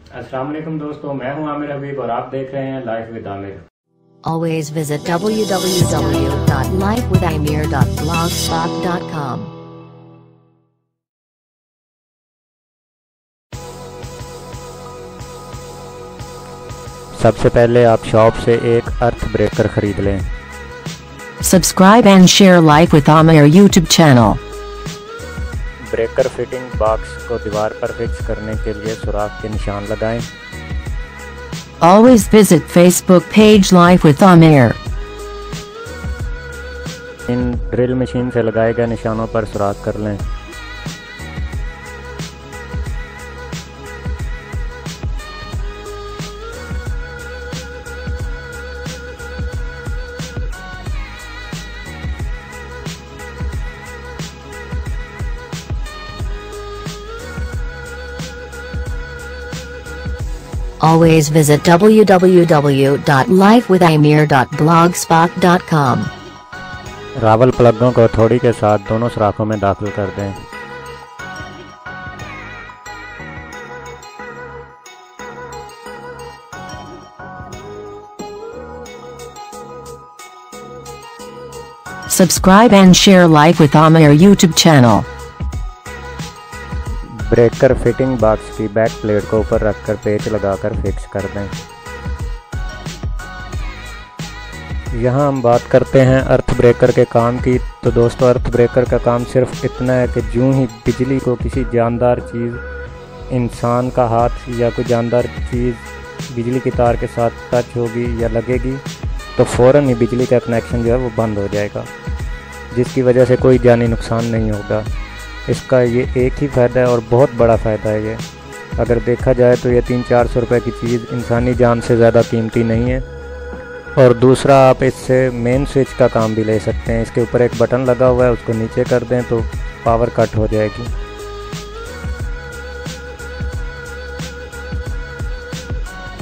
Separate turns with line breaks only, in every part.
अस्सलाम वालेकुम दोस्तों, मैं हूं आमिर हबीब और आप देख रहे हैं life with Aamir.
Always visit www.lifewithamir.blogspot.com.
सबसे पहले आप शॉप से एक अर्थ ब्रेकर खरीद लें।
Subscribe and share Life with Amir YouTube channel.
Breaker fitting box को दीवार पर फिक्स करने के लिए सुराख के निशान लगाएं।
Always visit Facebook page Life with Amir.
In drill machine से लगाए गए निशानों पर सुराख कर लें।
Always visit www.lifewithamir.blogspot.com.
रावल प्लगों को हथौड़ी के साथ दोनों सुराखों में दाखिल कर दें।
Subscribe and share Life with Amir YouTube channel.
Breaker fitting box की बैक प्लेट को ऊपर रखकर पेच लगाकर फिक्स कर दें। यहाँ हम बात करते हैं अर्थ ब्रेकर के काम की। तो दोस्तों, अर्थ ब्रेकर का काम सिर्फ इतना है कि यूं ही बिजली को किसी जानदार चीज़, इंसान का हाथ या कोई जानदार चीज़ बिजली की तार के साथ टच होगी या लगेगी तो फ़ौरन ही बिजली का कनेक्शन जो है वो बंद हो जाएगा, जिसकी वजह से कोई जानी नुकसान नहीं होगा। इसका ये एक ही फ़ायदा है और बहुत बड़ा फ़ायदा है ये। अगर देखा जाए तो ये 300-400 रुपये की चीज़ इंसानी जान से ज़्यादा कीमती नहीं है। और दूसरा, आप इससे मेन स्विच का काम भी ले सकते हैं। इसके ऊपर एक बटन लगा हुआ है, उसको नीचे कर दें तो पावर कट हो जाएगी।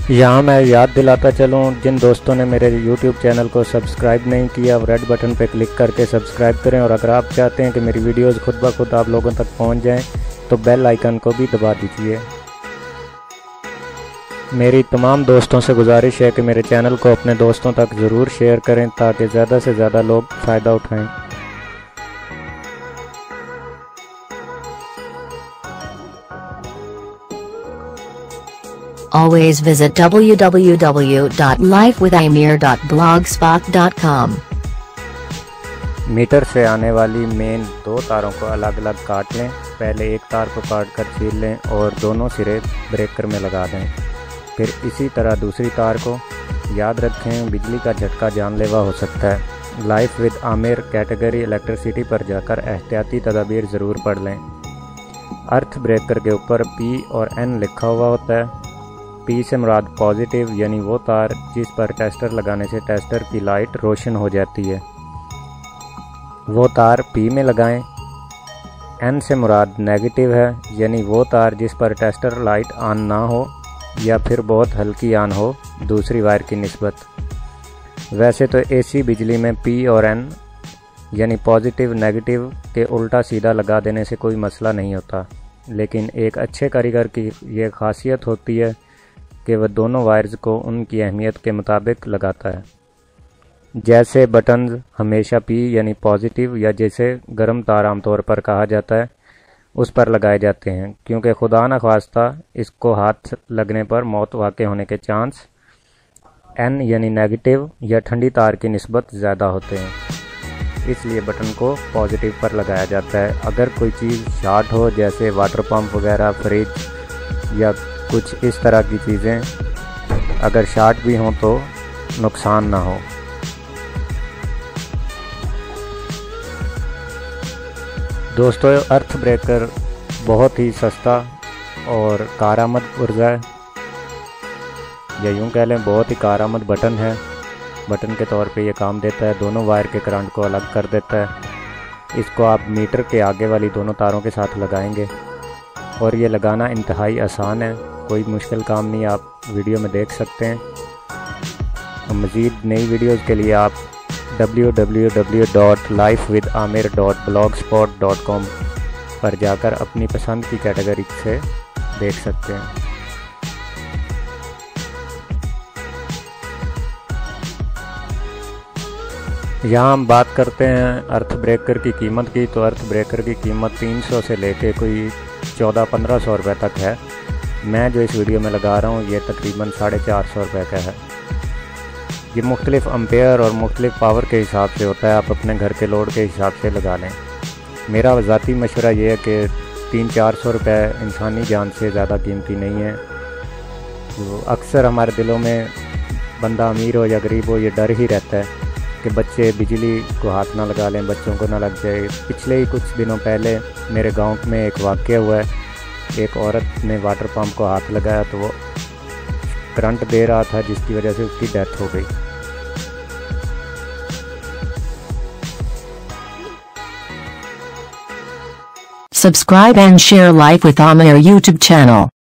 यहाँ मैं याद दिलाता चलूँ, जिन दोस्तों ने मेरे YouTube चैनल को सब्सक्राइब नहीं किया, रेड बटन पर क्लिक करके सब्सक्राइब करें। और अगर आप चाहते हैं कि मेरी वीडियोज़ खुद ब खुद आप लोगों तक पहुँच जाएँ तो बेल आइकन को भी दबा दीजिए। मेरी तमाम दोस्तों से गुजारिश है कि मेरे चैनल को अपने दोस्तों तक ज़रूर शेयर करें ताकि ज़्यादा से ज़्यादा लोग फ़ायदा उठाएं।
Always visit www.lifewithamir.blogspot.com.
मीटर से आने वाली मेन दो तारों को अलग अलग काट लें। पहले एक तार को काट कर छील लें और दोनों सिरे ब्रेकर में लगा दें। फिर इसी तरह दूसरी तार को। याद रखें, बिजली का झटका जानलेवा हो सकता है। Life with Aamir category electricity पर जाकर एहतियाती तदाबीर ज़रूर पढ़ लें। अर्थ ब्रेकर के ऊपर P और N लिखा हुआ होता है। P से मुराद पॉजिटिव, यानी वो तार जिस पर टेस्टर लगाने से टेस्टर की लाइट रोशन हो जाती है, वो तार P में लगाएं। N से मुराद नेगेटिव है, यानी वो तार जिस पर टेस्टर लाइट ऑन ना हो या फिर बहुत हल्की ऑन हो दूसरी वायर की निस्बत। वैसे तो AC बिजली में P और N यानी पॉजिटिव नेगेटिव के उल्टा सीधा लगा देने से कोई मसला नहीं होता, लेकिन एक अच्छे कारीगर की ये खासियत होती है कि वह दोनों वायर्स को उनकी अहमियत के मुताबिक लगाता है। जैसे बटन्स हमेशा P यानी पॉजिटिव या जैसे गर्म तार आमतौर पर कहा जाता है उस पर लगाए जाते हैं, क्योंकि खुदा न खास्ता इसको हाथ लगने पर मौत वाक़ होने के चांस N यानी नेगेटिव या ठंडी तार की निस्बत ज़्यादा होते हैं। इसलिए बटन को पॉजिटिव पर लगाया जाता है। अगर कोई चीज़ शॉर्ट हो, जैसे वाटर पंप वगैरह, फ्रिज या कुछ इस तरह की चीज़ें अगर शॉर्ट भी हों तो नुकसान ना हो। दोस्तों, अर्थ ब्रेकर बहुत ही सस्ता और कारआमद पुर्जा है, या यूँ कह लें बहुत ही कारआमद बटन है। बटन के तौर पे ये काम देता है, दोनों वायर के करंट को अलग कर देता है। इसको आप मीटर के आगे वाली दोनों तारों के साथ लगाएंगे और ये लगाना इंतहाई आसान है, कोई मुश्किल काम नहीं, आप वीडियो में देख सकते हैं। मज़ीद नई वीडियोज़ के लिए आप www.lifewithamir.blogspot.com पर जाकर अपनी पसंद की कैटेगरी से देख सकते हैं। यहाँ हम बात करते हैं अर्थ ब्रेकर की कीमत की। तो अर्थ ब्रेकर की कीमत 300 से लेके कोई 1400-1500 रुपये तक है। मैं जो इस वीडियो में लगा रहा हूँ ये तकरीबन 450 रुपये का है। ये मुख्तलिफ़ अम्पेयर और मुख्तलिफ़ पावर के हिसाब से होता है, आप अपने घर के लोड के हिसाब से लगा लें। मेरा ज़ाती मशवरा ये है कि 300-400 रुपये इंसानी जान से ज़्यादा कीमती नहीं है। तो अक्सर हमारे दिलों में बंदा अमीर हो या गरीब हो ये डर ही रहता है कि बच्चे बिजली को हाथ ना लगा लें, बच्चों को ना लग जाए। पिछले ही कुछ दिनों पहले मेरे गांव में एक वाक़या हुआ है। एक औरत ने वाटर पंप को हाथ लगाया तो वो करंट दे रहा था, जिसकी वजह से उसकी डेथ हो गई।
Subscribe and share Life with Amir YouTube channel.